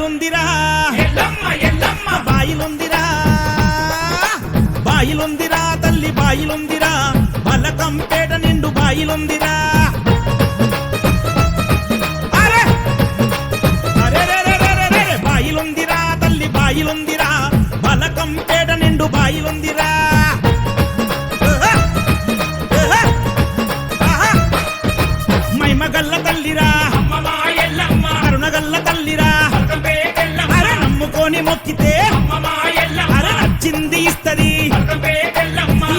బాయిలుందిరా బాయిలుందిరా బాయిలుందిరా తల్లి బాయిలుందిరా బలకంపేట నిండు బాయిలుందిరా బాయిలుందిరా తల్లి బాయిలుందిరా బలకంపేట నిండు బాయిలుందిరా మైమగల్ల తల్లిరా అరుణగల్ల తల్లిరా అరే నమ్ముకొని మొక్కితే అరే నచ్చింది ఇస్తది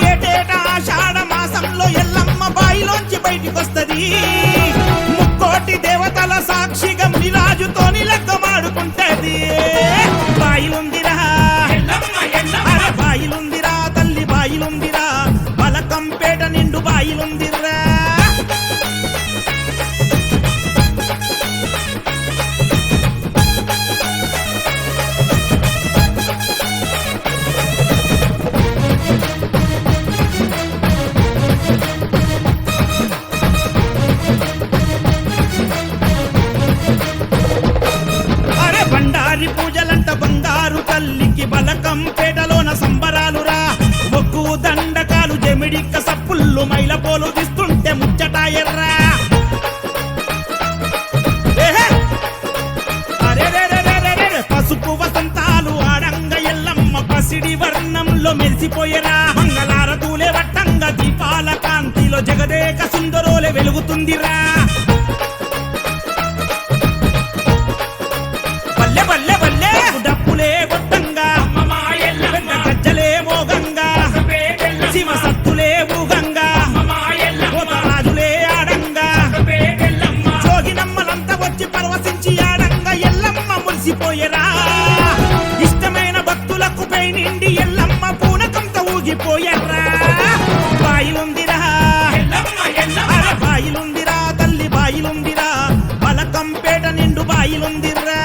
ఏటేటా ఆషాఢ మాసంలో ఎల్లమ్మ బాయిలోంచి బయటికొస్తది ముక్కోటి దేవతల సాక్షిగా మునిరాజుతోని లెక్కమాడుకుంటది బాయిలుందిరా అరే బాయిలుందిరా తల్లి బాయిలుందిరా బలకంపేట నిండు బాయిలుందిరా పూజలంట బంగారు తల్లికి బలకంపేటలోన సంబరాలురా ఒక్కు దండకాలు జమిడిక్క సప్పుళ్ళు మైలపోలు తీస్తుంటే ముచ్చటాయర్రా పసుపు వసంతాలు ఆడంగ ఎల్లమ్మ పసిడి వర్ణంలో మెరిసిపోయేరా మంగళారతూలే వట్టంగా దీపాల కాంతిలో జగదేక సుందరోలే వెలుగుతుందిరా డప్పులే గొట్టంగా గజ్జలే మోగంగా శివ సత్తులే ఊగంగా రాజులే ఆడంగా జోగినమ్మలంతా వచ్చి పరవశించి ఆడంగా ఎల్లమ్మ మురిసిపోయేరా ఇష్టమైన భక్తులకు పై నిండి ఎల్లమ్మ పూనకంతో ఊగిపోయర్రా బాయిలుందిరా బాయిలుందిరా తల్లి బాయిలుందిరా బలకంపేట నిండు బాయిలుందిరా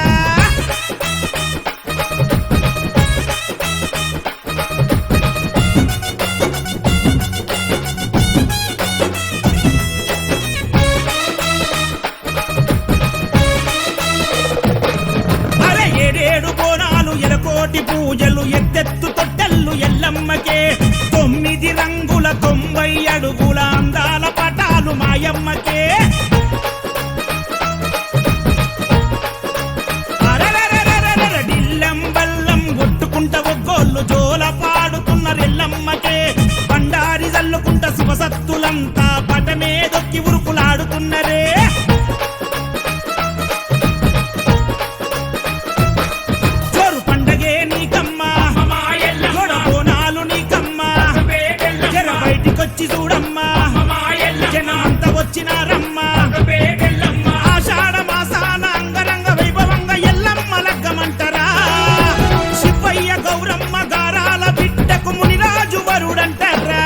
ఏడేడు బోనాలు ఎలకోటి పూజలు ఎత్తెత్తు తొట్టెల్లు ఎల్లమ్మకే 9 రంగుల 90 అడుగుల అందాల పటాలు మాయమ్మకే డిల్లం బల్లం కొట్టుకుంట ఒగ్గోళ్ళు జోల పాడుతున్న రెల్లమ్మకే బండారి జల్లుకుంట శివసత్తులంతా పటమే దొక్కి ఉరుకులాడుతున్నరే వచ్చి చూడమ్మా జనమంతా వచ్చినారమ్మా ఆషాఢ మాసాన అంగరంగ వైభవంగా ఎల్లమ్మ లగ్గమంటరా శివయ్య గౌరమ్మ గారాల బిడ్డకు మునిరాజు వరుడంటారా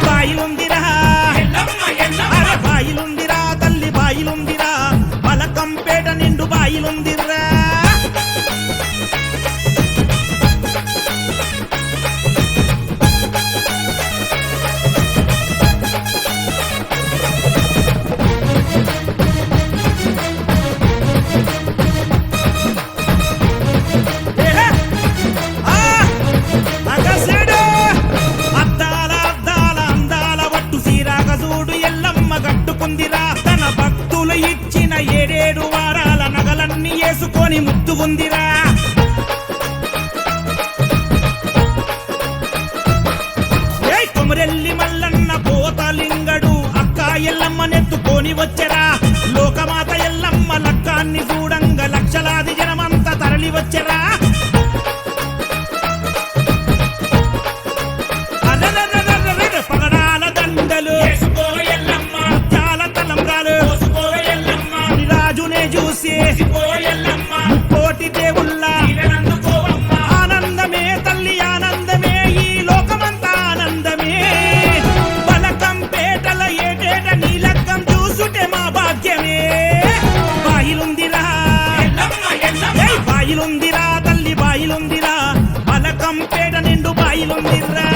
బాయిలుందిరా అరే బాయిలుందిరా తల్లి బాయిలుందిరా బలకంపేట నిండు బాయిలుందిరా తన భక్తులు ఇచ్చిన 7 వారాల నగలన్నీ వేసుకొని ముద్దుగుందిరా కొమరెల్లి మల్లన్న పోతలింగడు అక్క ఎల్లమ్మ నెత్తుకొని వచ్చరా లోకమాత ఎల్లమ్మ లక్కాన్ని చూడంగ లక్షలాది జనమంతా తరలి వచ్చరా పగడాల దండలు రాజునే చూసి కోటి దేవుళ్ళ ఆనందమే తల్లి ఆనందమే ఈ లోకమంతా ఆనందమే బలకంపేటల ఏటేట నీ లగ్గం చూసుటే మా భాగ్యమే బాయిలుందిరా బాయిలుందిరా తల్లి బాయిలుందిరా బలకంపేట నిండు బాయిలుందిరా